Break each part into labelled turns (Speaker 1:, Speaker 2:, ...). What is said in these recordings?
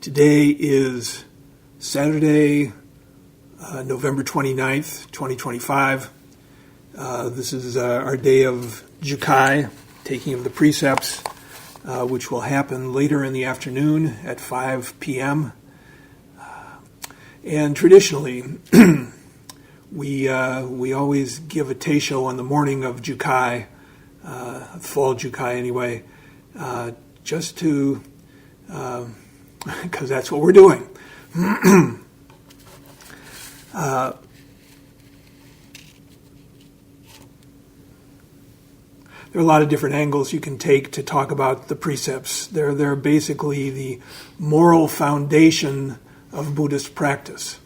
Speaker 1: Today is Saturday, November 29th, 2025. This is our day of Jukai, taking of the precepts, which will happen later in the afternoon at 5 p.m. And traditionally, we always give a teisho on the morning of Jukai, fall Jukai anyway, just to, because that's what we're doing. There are a lot of different angles you can take to talk about the precepts. They're basically the moral foundation of Buddhist practice.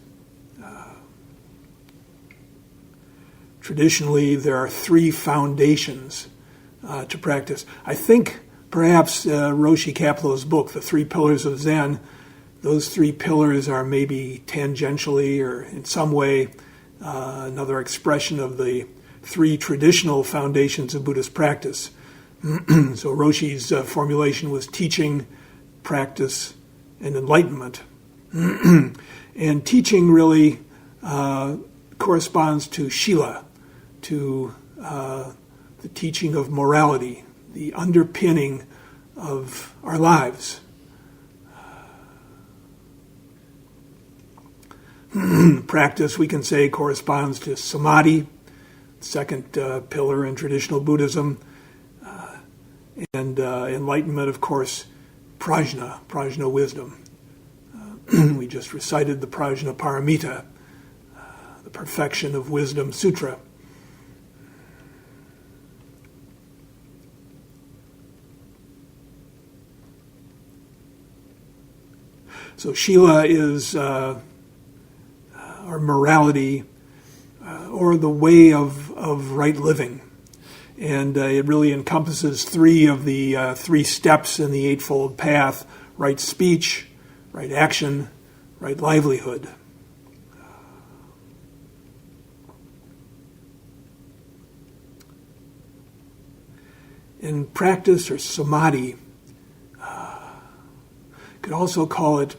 Speaker 1: Traditionally, there are three foundations to practice. I think perhaps Roshi Kapleau's book, The Three Pillars of Zen, those three pillars are maybe tangentially or in some way another expression of the three traditional foundations of Buddhist practice. So Roshi's formulation was teaching, practice, and enlightenment. And teaching really corresponds to Shila, to the teaching of morality, the underpinning of our lives. Practice, we can say, corresponds to samadhi, second pillar in traditional Buddhism, and enlightenment, of course, prajna wisdom. We just recited the Prajna Paramita, the Perfection of Wisdom Sutra. So Shila is our morality, or the way of right living. And it really encompasses three of the three steps in the Eightfold Path: right speech, right action, right livelihood. In practice, or samadhi, could also call it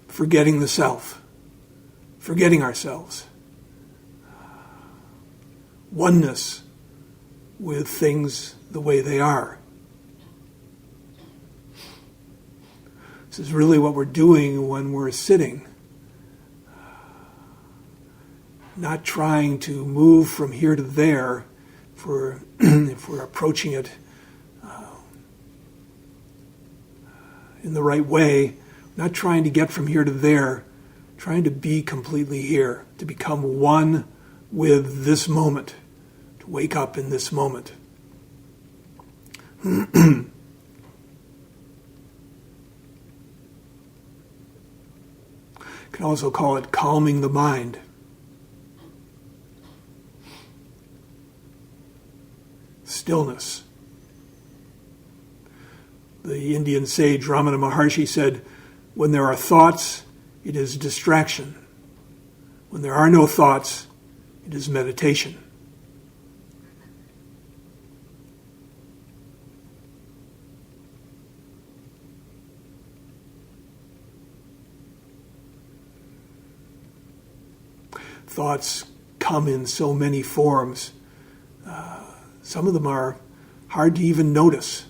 Speaker 1: forgetting the self, forgetting ourselves, oneness with things the way they are. This is really what we're doing when we're sitting. Not trying to move from here to there if we're approaching it in the right way, not trying to get from here to there, trying to be completely here, to become one with this moment, to wake up in this moment. Can also call it calming the mind. Stillness. The Indian sage Ramana Maharshi said, when there are thoughts, it is distraction. When there are no thoughts, it is meditation. Thoughts come in so many forms. Some of them are hard to even notice.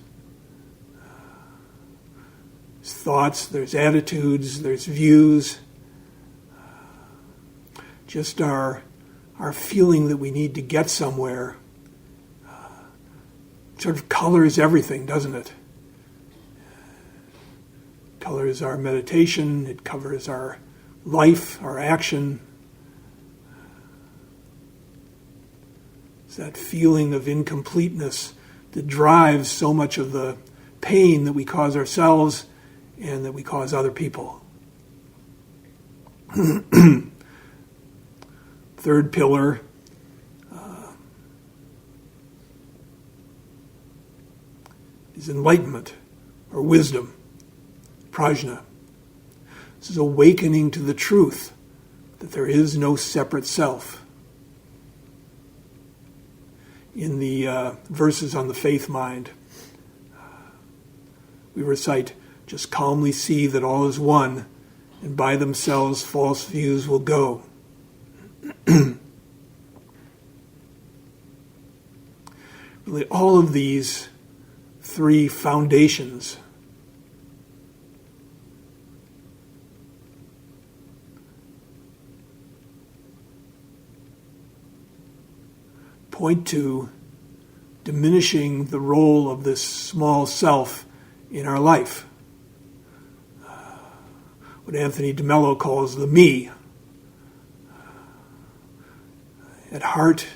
Speaker 1: There's thoughts, there's attitudes, there's views. Just our feeling that we need to get somewhere sort of colors everything, doesn't it? Colors our meditation, it covers our life, our action. It's that feeling of incompleteness that drives so much of the pain that we cause ourselves and that we cause other people. Third pillar, is enlightenment, or wisdom, prajna. This is awakening to the truth that there is no separate self. In the verses on the faith mind, we recite, just calmly see that all is one, and by themselves false views will go. Really, all of these three foundations point to diminishing the role of this small self in our life. What Anthony DeMello calls the me. At heart,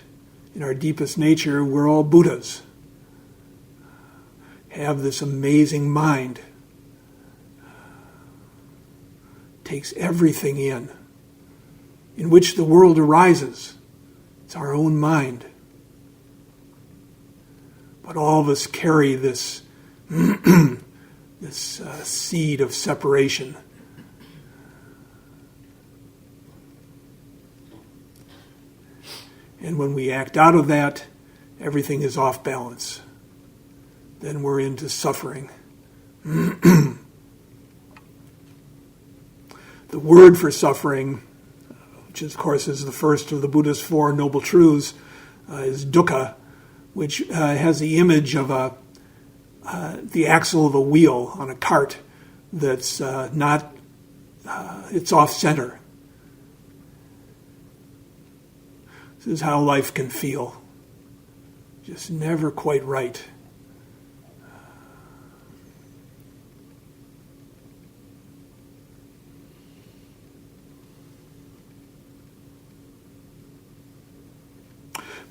Speaker 1: in our deepest nature, we're all Buddhas. Have this amazing mind. Takes everything in which the world arises. It's our own mind. But all of us carry this, this seed of separation. And when we act out of that, everything is off balance. Then we're into suffering. The word for suffering, which of course is the first of the Buddha's Four Noble Truths, is dukkha, which has the image of the axle of a wheel on a cart that's it's off center. This is how life can feel. Just never quite right.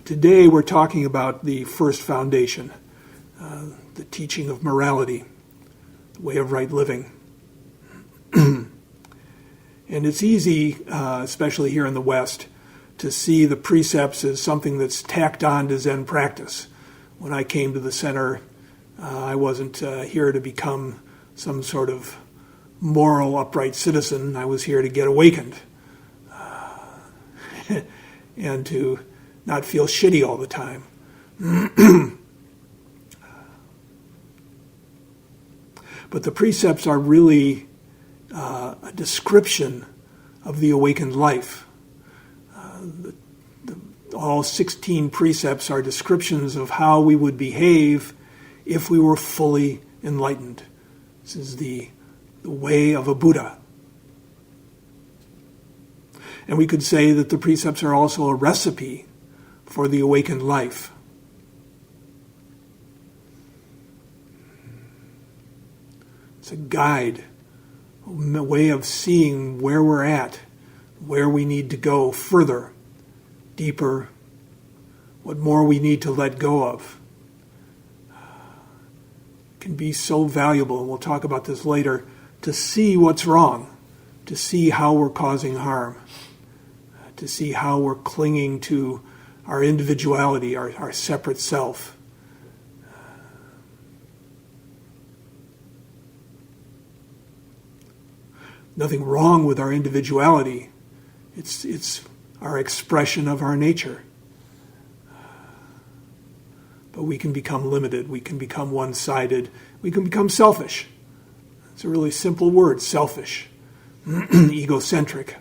Speaker 1: Today we're talking about the first foundation, the teaching of morality, the way of right living. And it's easy, especially here in the West, to see the precepts as something that's tacked on to Zen practice. When I came to the center, I wasn't here to become some sort of moral, upright citizen. I was here to get awakened and to not feel shitty all the time. But the precepts are really a description of the awakened life. All 16 precepts are descriptions of how we would behave if we were fully enlightened. This is the way of a Buddha. And we could say that the precepts are also a recipe for the awakened life. It's a guide, a way of seeing where we're at, where we need to go further, deeper, what more we need to let go of. It can be so valuable, and we'll talk about this later, to see what's wrong, to see how we're causing harm, to see how we're clinging to our individuality, our separate self. Nothing wrong with our individuality. It's our expression of our nature. But we can become limited. We can become one-sided. We can become selfish. It's a really simple word, selfish, egocentric.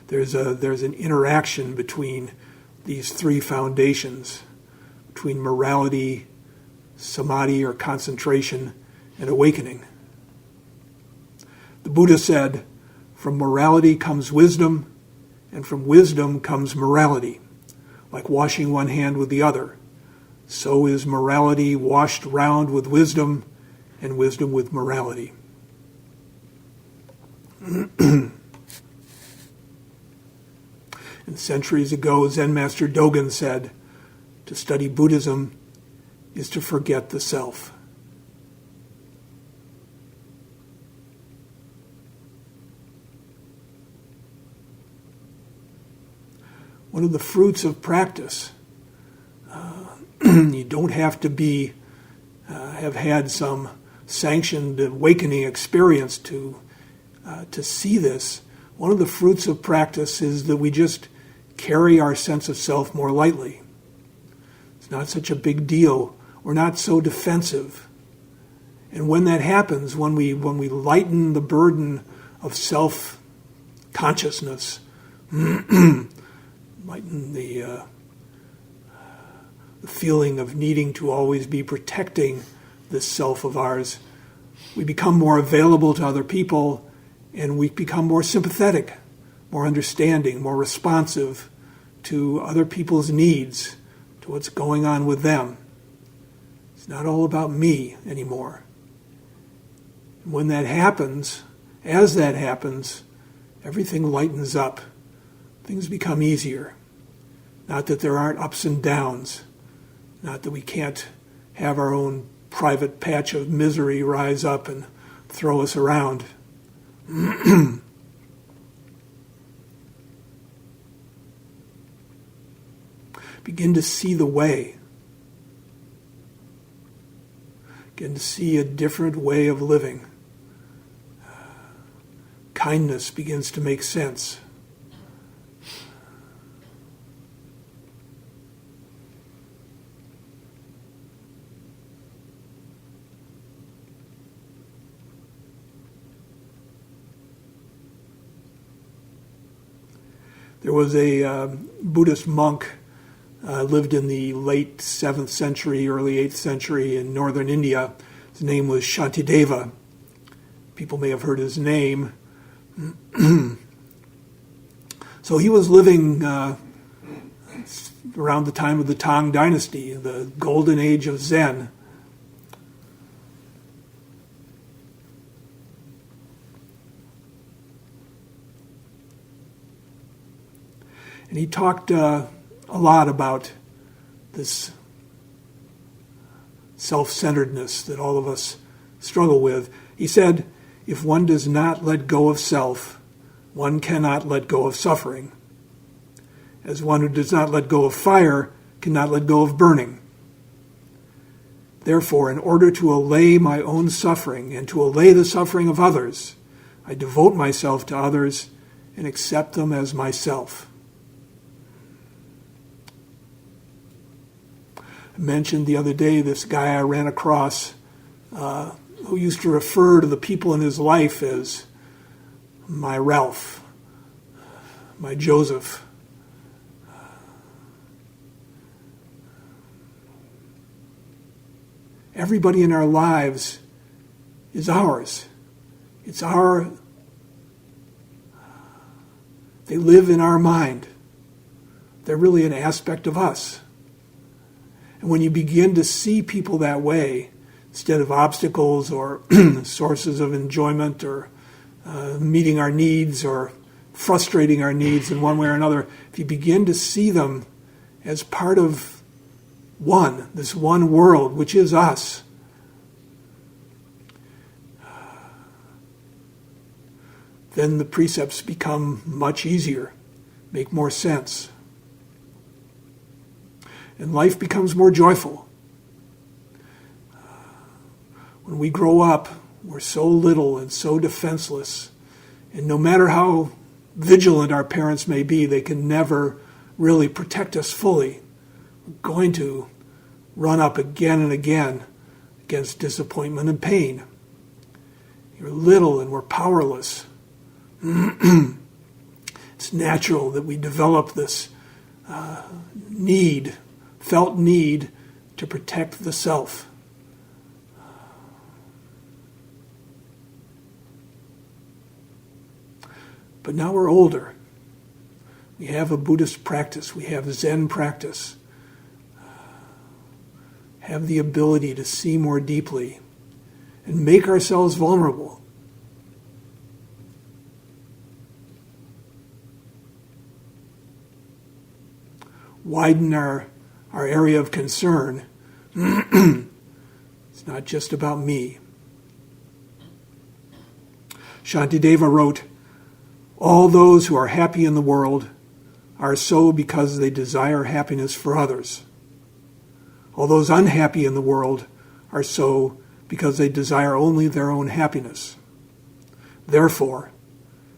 Speaker 1: There's an interaction between these three foundations, between morality, samadhi or concentration, and awakening. The Buddha said, from morality comes wisdom, and from wisdom comes morality. Like washing one hand with the other, so is morality washed round with wisdom, and wisdom with morality. And centuries ago, Zen Master Dogen said, to study Buddhism is to forget the self. One of the fruits of practice, you don't have to have had some sanctioned awakening experience to see this. One of the fruits of practice is that we just carry our sense of self more lightly. It's not such a big deal. We're not so defensive. And when that happens, when we lighten the burden of self-consciousness, lighten the feeling of needing to always be protecting this self of ours, we become more available to other people, and we become more sympathetic, more understanding, more responsive to other people's needs, to what's going on with them. It's not all about me anymore. When that happens, as that happens, everything lightens up. Things become easier. Not that there aren't ups and downs. Not that we can't have our own private patch of misery rise up and throw us around. Begin to see the way. Begin to see a different way of living. Kindness begins to make sense. There was a Buddhist monk, lived in the late 7th century, early 8th century in northern India. His name was Shantideva. People may have heard his name. So he was living around the time of the Tang Dynasty, the golden age of Zen. And he talked a lot about this self-centeredness that all of us struggle with. He said, if one does not let go of self, one cannot let go of suffering. As one who does not let go of fire cannot let go of burning. Therefore, in order to allay my own suffering and to allay the suffering of others, I devote myself to others and accept them as myself. I mentioned the other day this guy I ran across who used to refer to the people in his life as my Ralph, my Joseph. Everybody in our lives is ours. It's our, they live in our mind. They're really an aspect of us. And when you begin to see people that way, instead of obstacles or sources of enjoyment or meeting our needs or frustrating our needs in one way or another, if you begin to see them as part of this one world, which is us, then the precepts become much easier, make more sense. And life becomes more joyful. When we grow up, we're so little and so defenseless. And no matter how vigilant our parents may be, they can never really protect us fully. We're going to run up again and again against disappointment and pain. You're little and we're powerless. It's natural that we develop this felt need to protect the self. But now we're older. We have a Buddhist practice. We have Zen practice. Have the ability to see more deeply and make ourselves vulnerable. Widen our area of concern. It's not just about me. Shantideva wrote, all those who are happy in the world are so because they desire happiness for others. All those unhappy in the world are so because they desire only their own happiness. Therefore,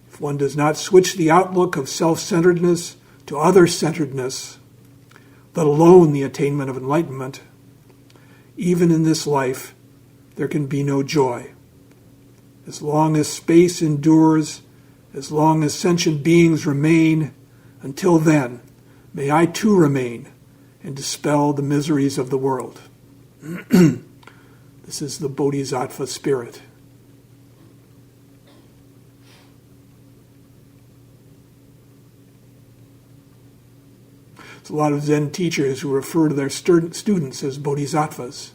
Speaker 1: if one does not switch the outlook of self-centeredness to other-centeredness, let alone the attainment of enlightenment, even in this life, there can be no joy. As long as space endures, as long as sentient beings remain, until then, may I too remain and dispel the miseries of the world. This is the Bodhisattva spirit. There's a lot of Zen teachers who refer to their students as bodhisattvas.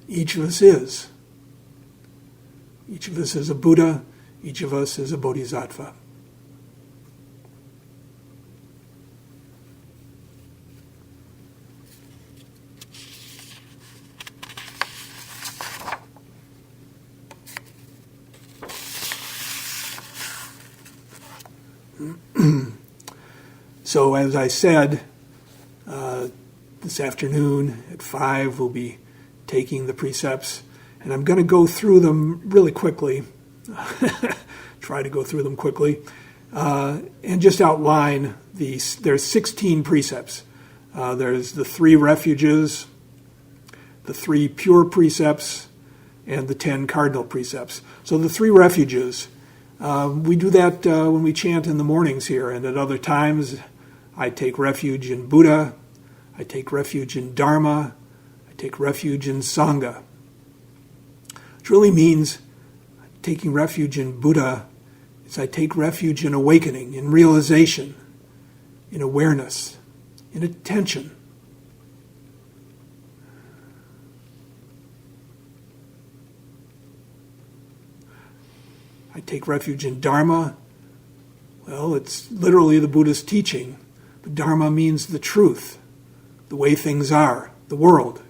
Speaker 1: Each of us is. Each of us is a Buddha. Each of us is a bodhisattva. So as I said, this afternoon at 5 we'll be taking the precepts, and I'm going to go through them really quickly, try to go through them quickly, and just outline these. There's 16 precepts. There's the 3 refuges, the 3 pure precepts, and the 10 cardinal precepts. So the 3 refuges, we do that when we chant in the mornings here, and at other times I take refuge in Buddha, I take refuge in Dharma, I take refuge in Sangha. Which really means taking refuge in Buddha is I take refuge in awakening, in realization, in awareness, in attention. I take refuge in Dharma. Well, it's literally the Buddhist teaching. But Dharma means the truth, the way things are, the world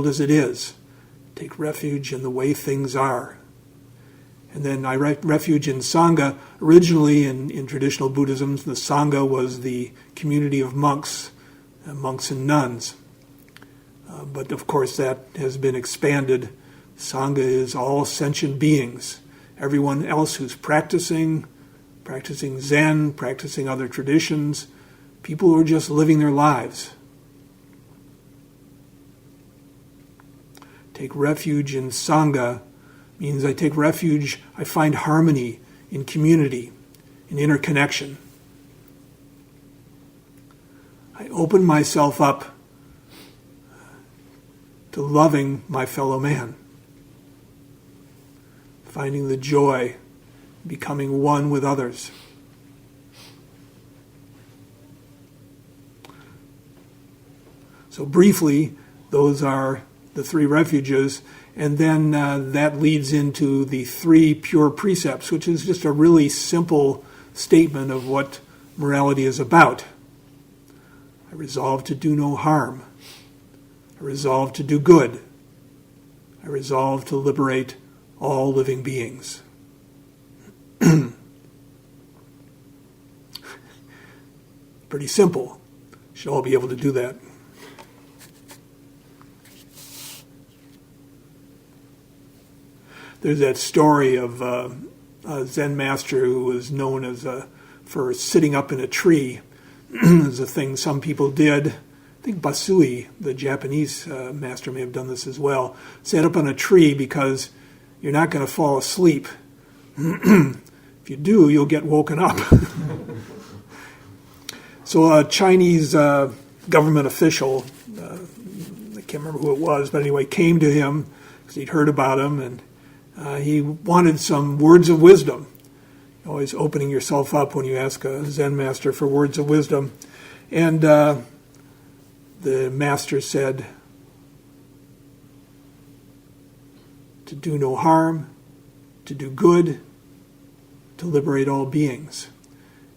Speaker 1: as it is. Take refuge in the way things are. And then I refuge in Sangha. Originally in traditional Buddhism, the Sangha was the community of monks and nuns. But of course that has been expanded. Sangha is all sentient beings. Everyone else who's practicing Zen, practicing other traditions, people who are just living their lives. Take refuge in Sangha means I take refuge, I find harmony in community, in interconnection. I open myself up to loving my fellow man, finding the joy, becoming one with others. So briefly, those are the 3 refuges, and then that leads into the 3 pure precepts, which is just a really simple statement of what morality is about. I resolve to do no harm. I resolve to do good. I resolve to liberate all living beings. Pretty simple. Should all be able to do that. There's that story of a Zen master who was known as for sitting up in a tree. It's a thing some people did. I think Basui, the Japanese master, may have done this as well. Sat up on a tree because you're not going to fall asleep. If you do, you'll get woken up. So a Chinese government official, I can't remember who it was, but anyway, came to him because he'd heard about him, and he wanted some words of wisdom. Always opening yourself up when you ask a Zen master for words of wisdom. And the master said, to do no harm, to do good, to liberate all beings.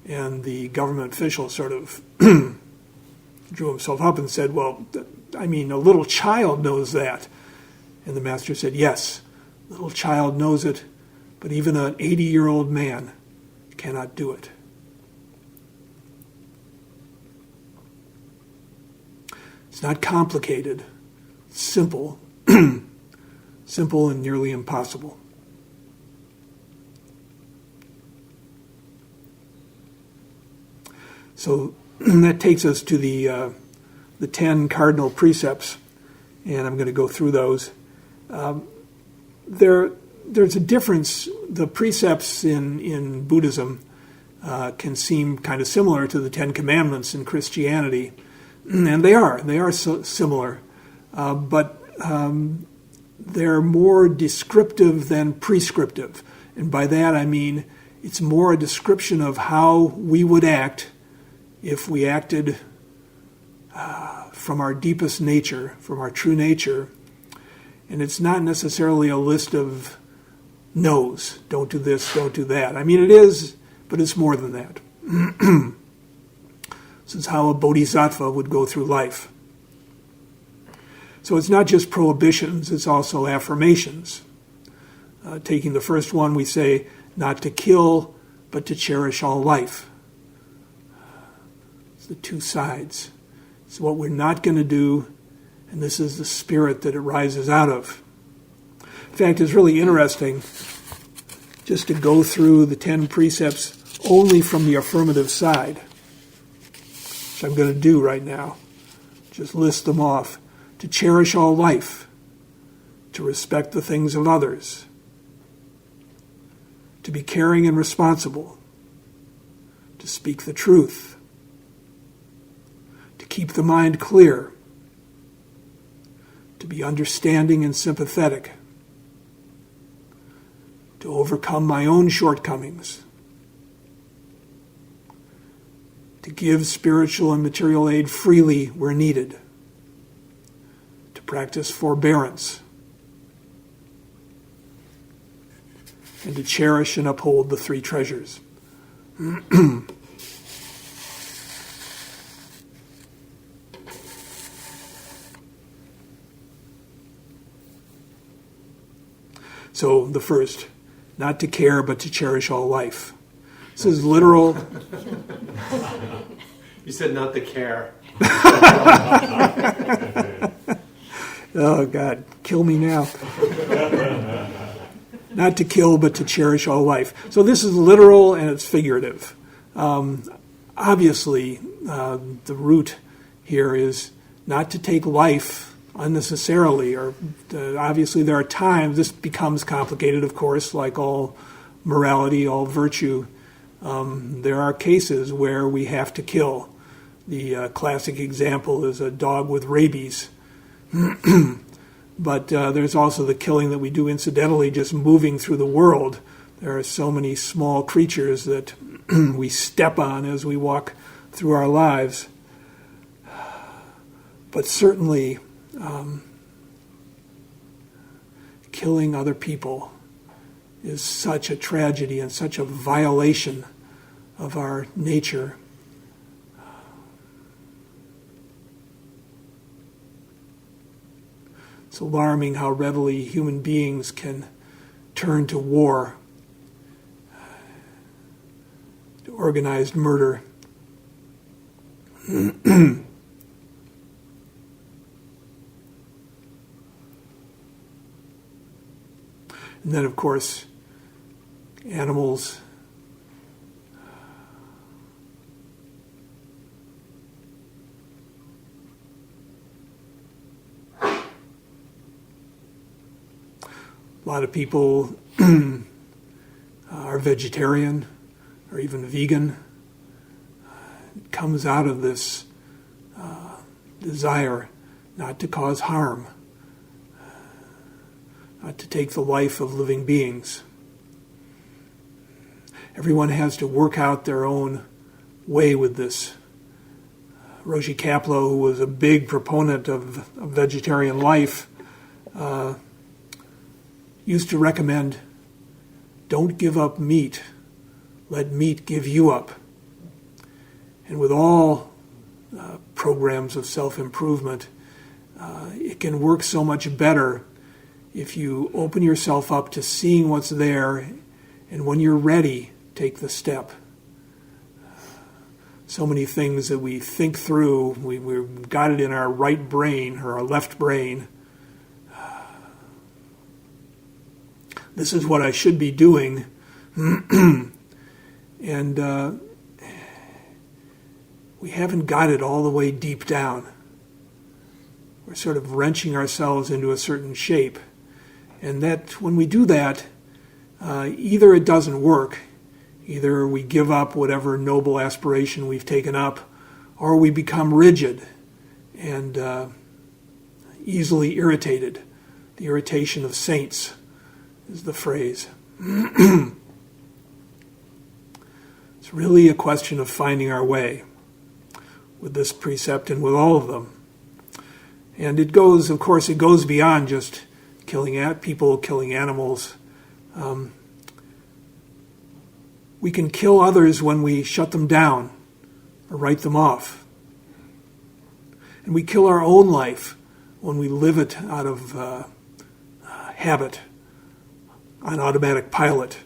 Speaker 1: And the government official sort of drew himself up and said, well, I mean, a little child knows that. And the master said, yes, a little child knows it, but even an 80-year-old man cannot do it. It's not complicated. It's simple. Simple and nearly impossible. So that takes us to the 10 cardinal precepts, and I'm going to go through those. There's a difference. The precepts in Buddhism can seem kind of similar to the 10 Commandments in Christianity, and they are so similar, but they're more descriptive than prescriptive. And by that I mean it's more a description of how we would act if we acted from our deepest nature, from our true nature. And it's not necessarily a list of no's. Don't do this, don't do that. I mean, it is, but it's more than that. This is how a bodhisattva would go through life. So it's not just prohibitions, it's also affirmations. Taking the first one, we say, not to kill, but to cherish all life. It's the two sides. It's what we're not going to do, and this is the spirit that it rises out of. In fact, it's really interesting just to go through the 10 precepts only from the affirmative side, which I'm going to do right now. Just list them off. To cherish all life, to respect the things of others, to be caring and responsible, to speak the truth, to keep the mind clear, to be understanding and sympathetic, to overcome my own shortcomings, to give spiritual and material aid freely where needed, to practice forbearance, and to cherish and uphold the three treasures. So the first, not to care but to cherish all life. This is literal.
Speaker 2: You said not to care.
Speaker 1: Oh God, kill me now. Not to kill, but to cherish all life. So this is literal and it's figurative. Obviously, the root here is not to take life unnecessarily. Or obviously, there are times this becomes complicated. Of course, like all morality, all virtue, there are cases where we have to kill. The classic example is a dog with rabies. But there's also the killing that we do incidentally, just moving through the world. There are so many small creatures that we step on as we walk through our lives. But certainly, killing other people is such a tragedy and such a violation of our nature. It's alarming how readily human beings can turn to war, to organized murder. And then, of course, animals. A lot of people are vegetarian or even vegan. It comes out of this desire not to cause harm, not to take the life of living beings. Everyone has to work out their own way with this. Roshi Kapleau, who was a big proponent of vegetarian life, used to recommend, don't give up meat, let meat give you up. And with all programs of self-improvement, it can work so much better if you open yourself up to seeing what's there, and when you're ready, take the step. So many things that we think through, we've got it in our right brain or our left brain. This is what I should be doing. And we haven't got it all the way deep down. We're sort of wrenching ourselves into a certain shape. And that when we do that, either it doesn't work, either we give up whatever noble aspiration we've taken up, or we become rigid and easily irritated. The irritation of saints is the phrase. It's really a question of finding our way with this precept and with all of them. And it goes beyond just killing people, killing animals. We can kill others when we shut them down or write them off. And we kill our own life when we live it out of habit, on automatic pilot,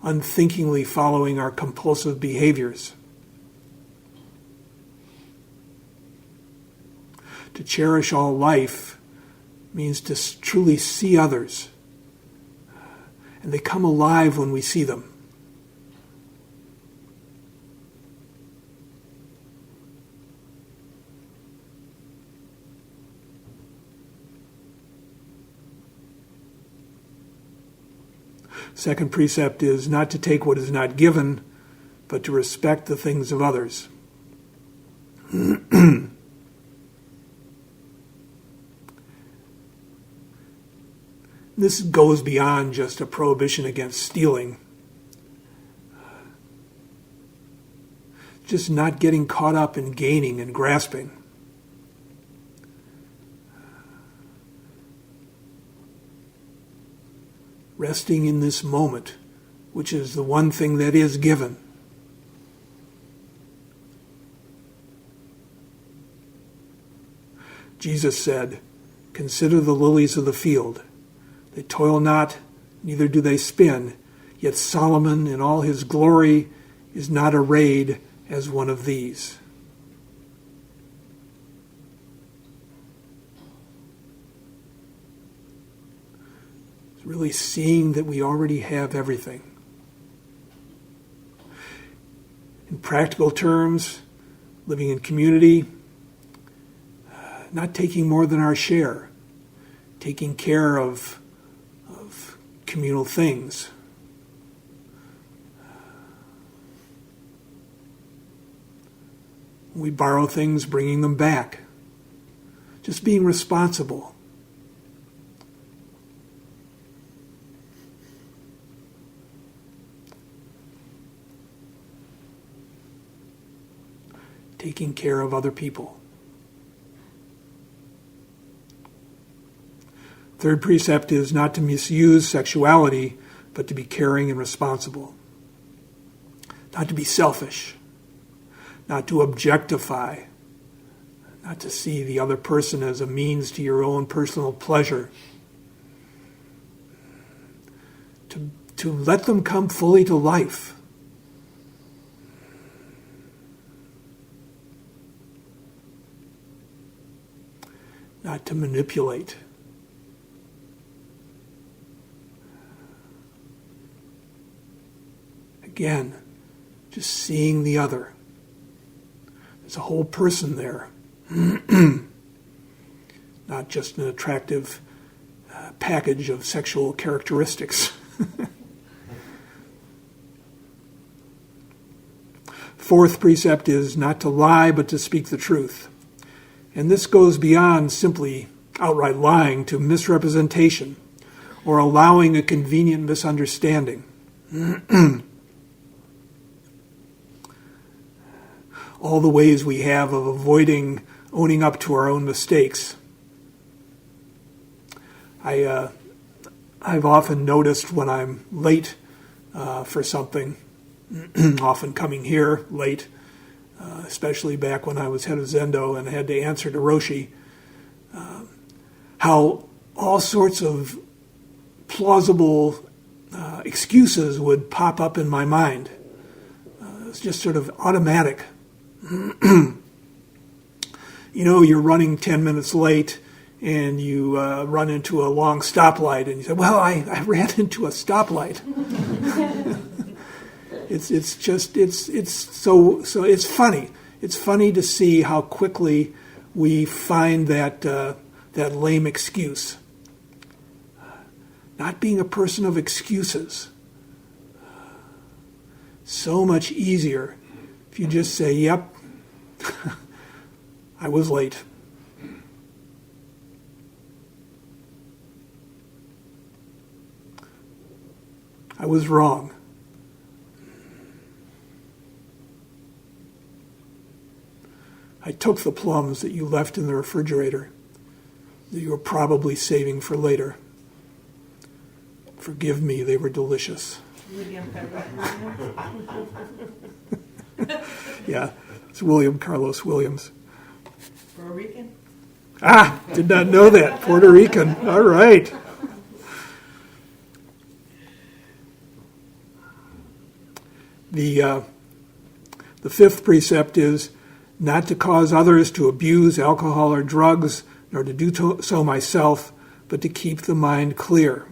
Speaker 1: unthinkingly following our compulsive behaviors. To cherish all life means to truly see others, and they come alive when we see them. Second precept is not to take what is not given, but to respect the things of others. This goes beyond just a prohibition against stealing. Just not getting caught up in gaining and grasping. Resting in this moment, which is the one thing that is given. Jesus said, "Consider the lilies of the field. They toil not, neither do they spin, yet Solomon in all his glory is not arrayed as one of these." It's really seeing that we already have everything. In practical terms, living in community, not taking more than our share, taking care of communal things. We borrow things, bringing them back. Just being responsible. Taking care of other people. Third precept is not to misuse sexuality, but to be caring and responsible. Not to be selfish. Not to objectify. Not to see the other person as a means to your own personal pleasure. To let them come fully to life. Not to manipulate. Again, just seeing the other. There's a whole person there. Not just an attractive package of sexual characteristics. Fourth precept is not to lie, but to speak the truth. And this goes beyond simply outright lying to misrepresentation or allowing a convenient misunderstanding. All the ways we have of avoiding owning up to our own mistakes. I've often noticed when I'm late for something, often coming here late, especially back when I was head of Zendo and had to answer to Roshi, how all sorts of plausible excuses would pop up in my mind. It's just sort of automatic. You're running 10 minutes late and you run into a long stoplight and you say, well, I ran into a stoplight. it's funny. It's funny to see how quickly we find that lame excuse. Not being a person of excuses. So much easier if you just say, "Yep, I was late." I was wrong. I took the plums that you left in the refrigerator that you were probably saving for later. Forgive me, they were delicious. Yeah, it's William Carlos Williams.
Speaker 2: Puerto Rican?
Speaker 1: Did not know that. Puerto Rican. All right. The fifth precept is not to cause others to abuse alcohol or drugs, nor to do so myself, but to keep the mind clear.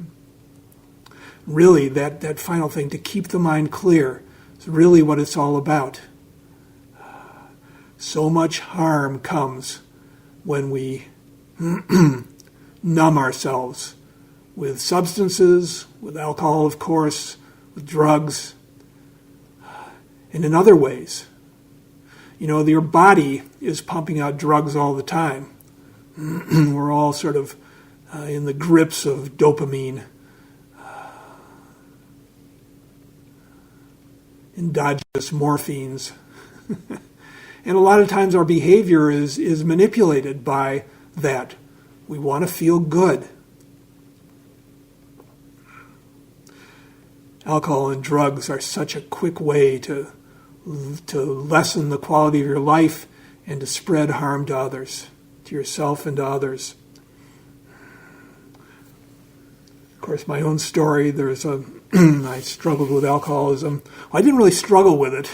Speaker 1: Really, that final thing, to keep the mind clear, is really what it's all about. So much harm comes when we numb ourselves with substances, with alcohol, of course, with drugs, and in other ways. You know, your body is pumping out drugs all the time. We're all sort of in the grips of dopamine, endogenous morphines. And a lot of times our behavior is manipulated by that. We want to feel good. Alcohol and drugs are such a quick way to lessen the quality of your life and to spread harm to others, to yourself and to others. Of course, my own story, I struggled with alcoholism. Well, I didn't really struggle with it.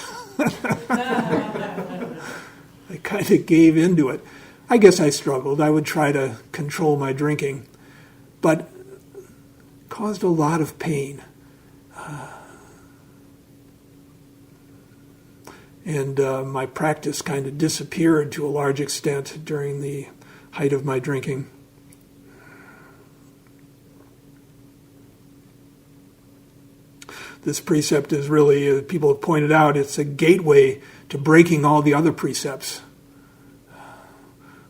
Speaker 1: I kind of gave into it. I guess I struggled. I would try to control my drinking, but it caused a lot of pain. And my practice kind of disappeared to a large extent during the height of my drinking. This precept is really, people have pointed out, it's a gateway to breaking all the other precepts.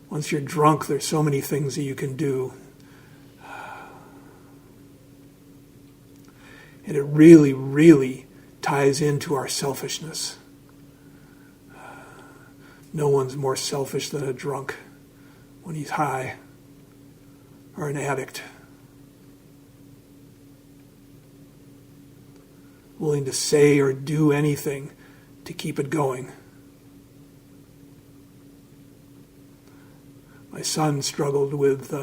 Speaker 1: Once you're drunk, there's so many things that you can do. And it really, really ties into our selfishness. No one's more selfish than a drunk when he's high, or an addict. Willing to say or do anything to keep it going. My son struggled with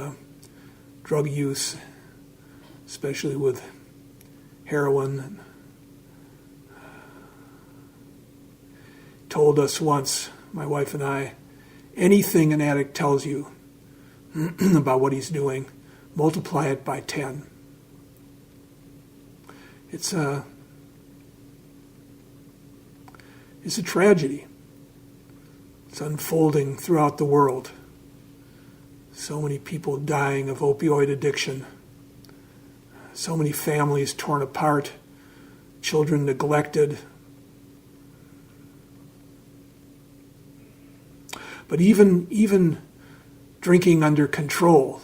Speaker 1: drug use, especially with heroin. Told us once, my wife and I, anything an addict tells you about what he's doing, multiply it by 10. It's a tragedy. It's unfolding throughout the world. So many people dying of opioid addiction. So many families torn apart. Children neglected. But even drinking under control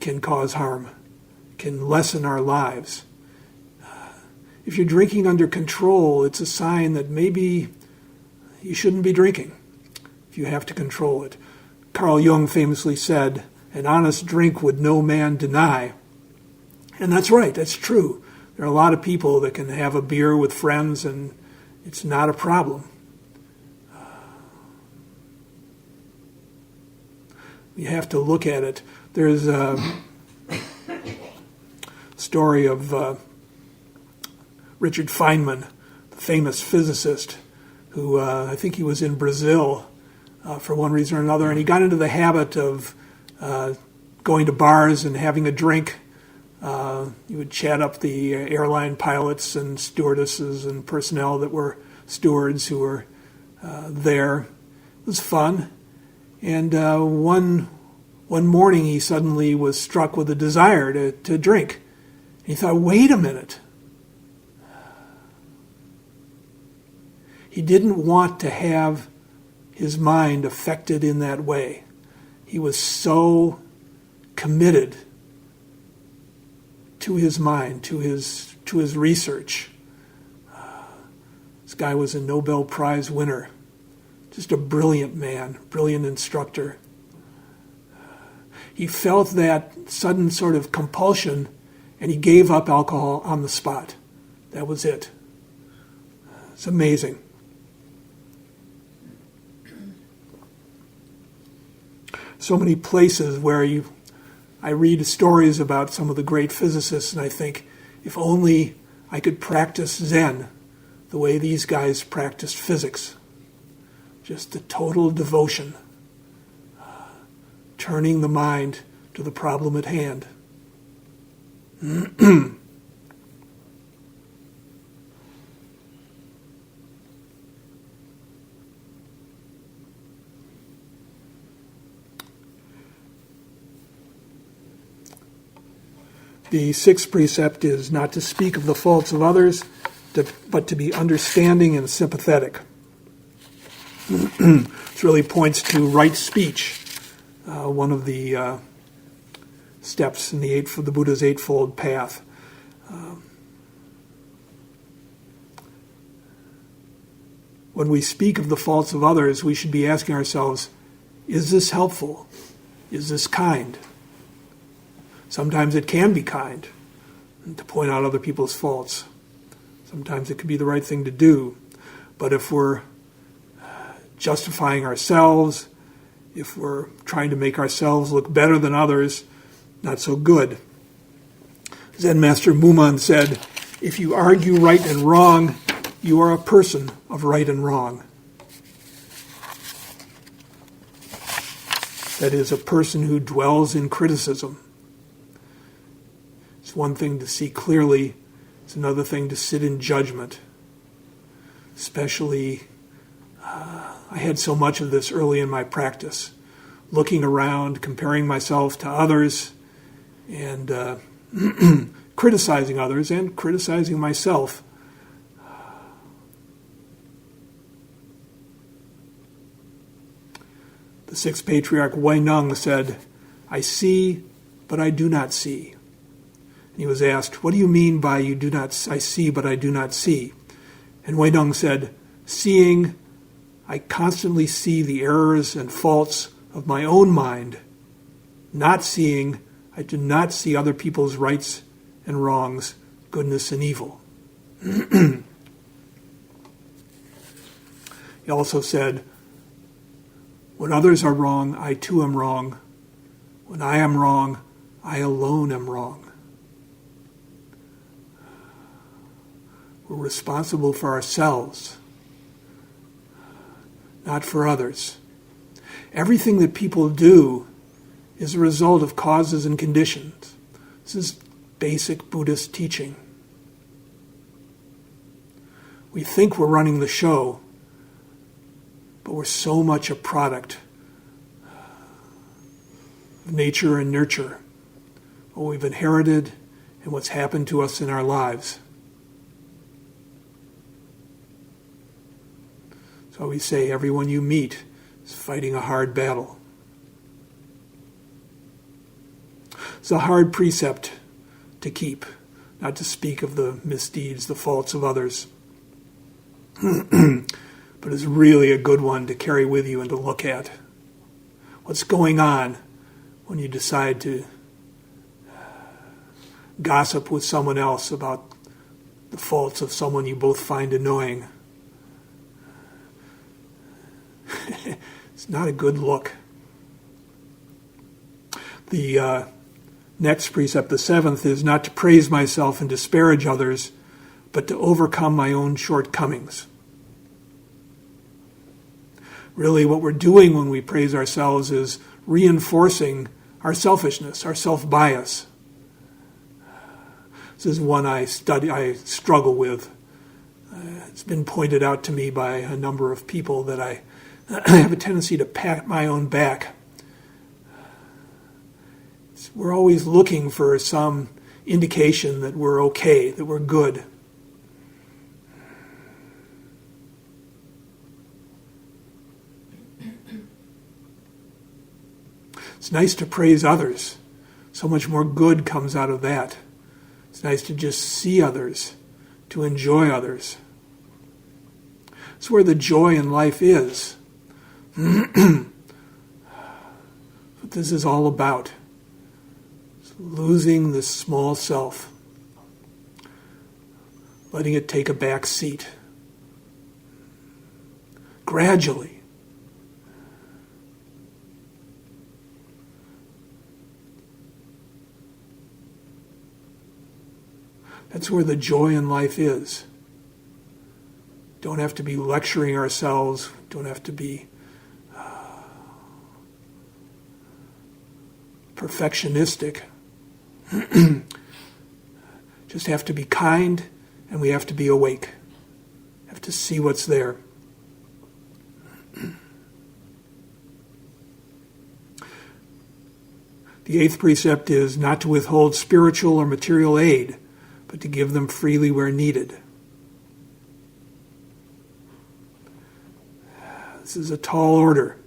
Speaker 1: can cause harm, can lessen our lives. If you're drinking under control, it's a sign that maybe you shouldn't be drinking if you have to control it. Carl Jung famously said, "An honest drink would no man deny." And that's right, that's true. There are a lot of people that can have a beer with friends and it's not a problem. You have to look at it. There's a story of Richard Feynman, the famous physicist, who I think he was in Brazil for one reason or another, and he got into the habit of going to bars and having a drink You would chat up the airline pilots and stewardesses and personnel that were stewards who were there. It was fun. And one morning he suddenly was struck with a desire to drink. And he thought, wait a minute. He didn't want to have his mind affected in that way. He was so committed to his mind, to his research. This guy was a Nobel Prize winner. Just a brilliant man, brilliant instructor. He felt that sudden sort of compulsion, and he gave up alcohol on the spot. That was it. It's amazing. So many places where I read stories about some of the great physicists, and I think, if only I could practice Zen the way these guys practiced physics. Just the total devotion, turning the mind to the problem at hand. The sixth precept is not to speak of the faults of others, but to be understanding and sympathetic. This really points to right speech, one of the steps in the Buddha's Eightfold Path. When we speak of the faults of others, we should be asking ourselves, is this helpful? Is this kind? Sometimes it can be kind to point out other people's faults. Sometimes it can be the right thing to do. But if we're justifying ourselves, if we're trying to make ourselves look better than others, not so good. Zen Master Muman said, if you argue right and wrong, you are a person of right and wrong. That is, a person who dwells in criticism. It's one thing to see clearly, it's another thing to sit in judgment. Especially, I had so much of this early in my practice, looking around, comparing myself to others, and criticizing others and criticizing myself. The sixth patriarch Huineng said, I see, but I do not see. He was asked, what do you mean by I see, but I do not see? And Huineng said, seeing, I constantly see the errors and faults of my own mind. Not seeing, I do not see other people's rights and wrongs, goodness and evil. He also said, when others are wrong, I too am wrong. When I am wrong, I alone am wrong. We're responsible for ourselves, not for others. Everything that people do is a result of causes and conditions. This is basic Buddhist teaching. We think we're running the show, but we're so much a product of nature and nurture, what we've inherited and what's happened to us in our lives. So we say everyone you meet is fighting a hard battle. It's a hard precept to keep, not to speak of the misdeeds, the faults of others. But it's really a good one to carry with you and to look at. What's going on when you decide to gossip with someone else about the faults of someone you both find annoying? It's not a good look. The next precept, the seventh, is not to praise myself and disparage others, but to overcome my own shortcomings. Really, what we're doing when we praise ourselves is reinforcing our selfishness, our self-bias. This is one I struggle with. It's been pointed out to me by a number of people that I have a tendency to pat my own back. We're always looking for some indication that we're okay, that we're good. It's nice to praise others. So much more good comes out of that. It's nice to just see others, to enjoy others. It's where the joy in life is. What this is all about. It's losing this small self. Letting it take a back seat. Gradually. That's where the joy in life is. Don't have to be lecturing ourselves. Don't have to be perfectionistic. Just have to be kind, and we have to be awake. Have to see what's there. The 8th precept is not to withhold spiritual or material aid, but to give them freely where needed. This is a tall order.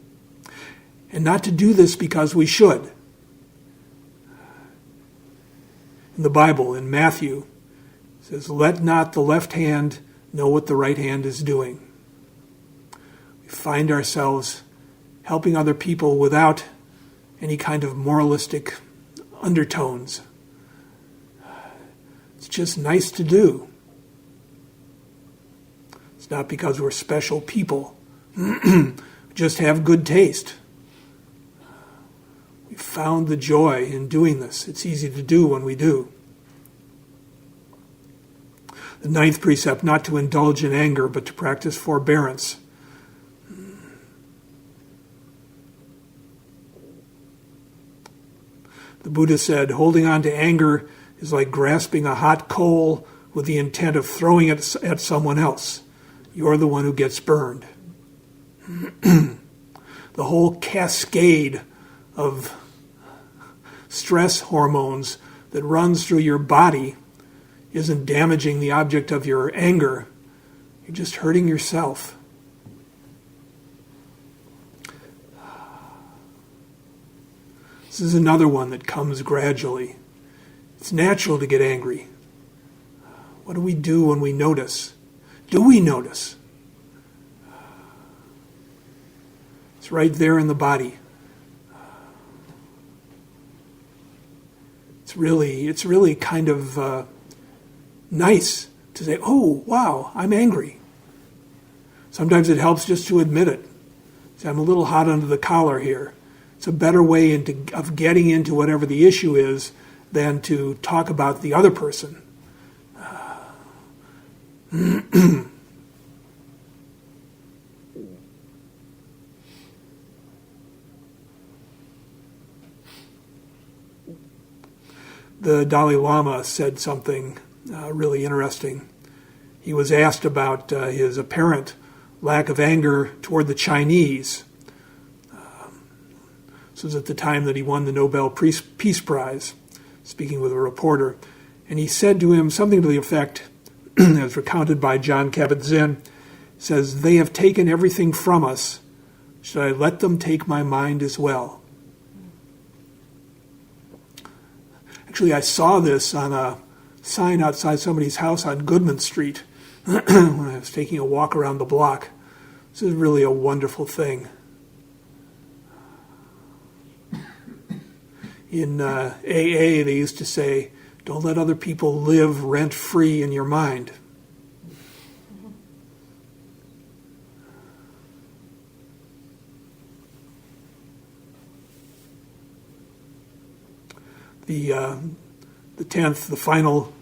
Speaker 1: And not to do this because we should. In the Bible, in Matthew, it says, "Let not the left hand know what the right hand is doing." We find ourselves helping other people without any kind of moralistic undertones. It's just nice to do. It's not because we're special people. We just have good taste. We found the joy in doing this. It's easy to do when we do. The 9th precept, not to indulge in anger, but to practice forbearance. The Buddha said, holding on to anger is like grasping a hot coal with the intent of throwing it at someone else. You're the one who gets burned. The whole cascade of stress hormones that runs through your body isn't damaging the object of your anger. You're just hurting yourself. This is another one that comes gradually. It's natural to get angry. What do we do when we notice? Do we notice? It's right there in the body. It's really kind of nice to say, oh, wow, I'm angry. Sometimes it helps just to admit it. Say, I'm a little hot under the collar here. It's a better way of getting into whatever the issue is than to talk about the other person. The Dalai Lama said something really interesting. He was asked about his apparent lack of anger toward the Chinese. This was at the time that he won the Nobel Peace Prize, speaking with a reporter. And he said to him something to the effect, as recounted by John Kabat-Zinn, says, "They have taken everything from us. Should I let them take my mind as well?" Actually, I saw this on a sign outside somebody's house on Goodman Street when I was taking a walk around the block. This is really a wonderful thing. In AA, they used to say, don't let other people live rent-free in your mind. The 10th, the final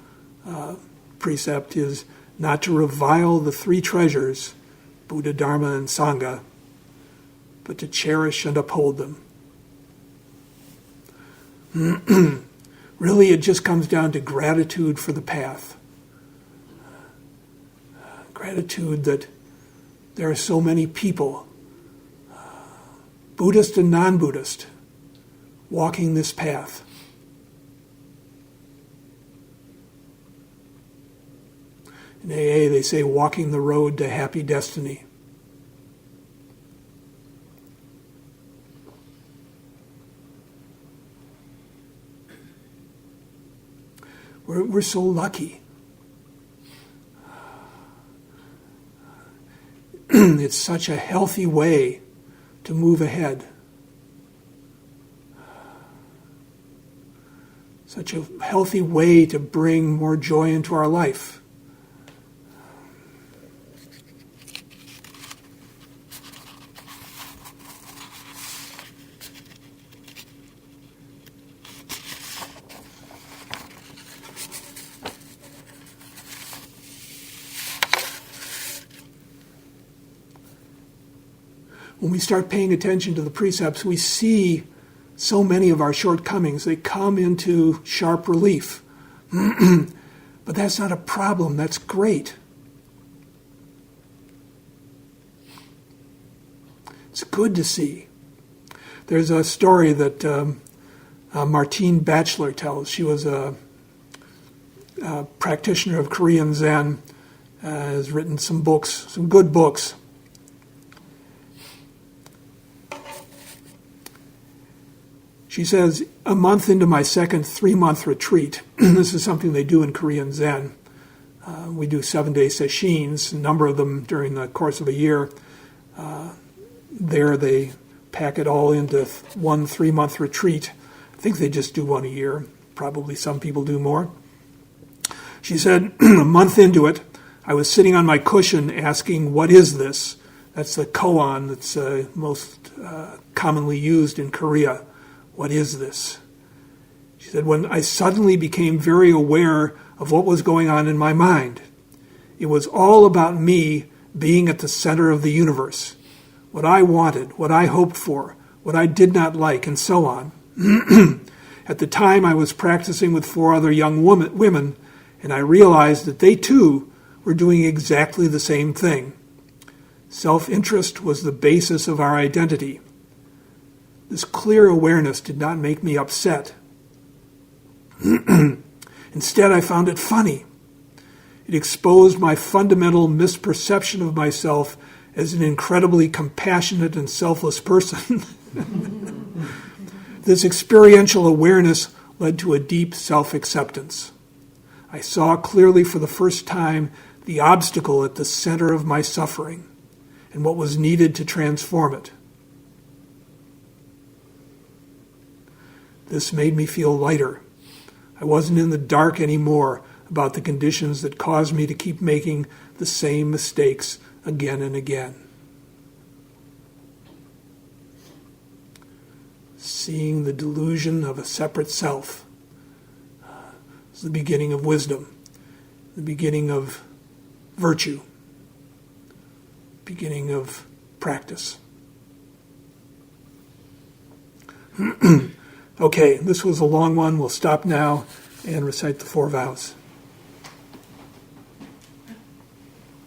Speaker 1: precept is not to revile the three treasures, Buddha, Dharma, and Sangha, but to cherish and uphold them. Really, it just comes down to gratitude for the path. Gratitude that there are so many people, Buddhist and non-Buddhist, walking this path. In AA, they say walking the road to happy destiny. We're so lucky. It's such a healthy way to move ahead. Such a healthy way to bring more joy into our life. When we start paying attention to the precepts, we see so many of our shortcomings. They come into sharp relief. But that's not a problem. That's great. It's good to see. There's a story that Martine Batchelor tells. She was a practitioner of Korean Zen, has written some books, some good books. She says, a month into my second 3-month retreat, this is something they do in Korean Zen. We do 7-day sessions, a number of them during the course of a year. There they pack it all into one 3-month retreat. I think they just do one a year. Probably some people do more. She said, a month into it, I was sitting on my cushion asking, what is this? That's the koan that's most commonly used in Korea. What is this? She said, when I suddenly became very aware of what was going on in my mind, it was all about me being at the center of the universe, what I wanted, what I hoped for, what I did not like, and so on. At the time, I was practicing with 4 other young women, and I realized that they too were doing exactly the same thing. Self-interest was the basis of our identity. This clear awareness did not make me upset. Instead, I found it funny. It exposed my fundamental misperception of myself as an incredibly compassionate and selfless person. This experiential awareness led to a deep self-acceptance. I saw clearly for the first time the obstacle at the center of my suffering and what was needed to transform it. This made me feel lighter. I wasn't in the dark anymore about the conditions that caused me to keep making the same mistakes again and again. Seeing the delusion of a separate self is the beginning of wisdom, the beginning of virtue, beginning of practice. Okay, this was a long one. We'll stop now and recite the 4 vows.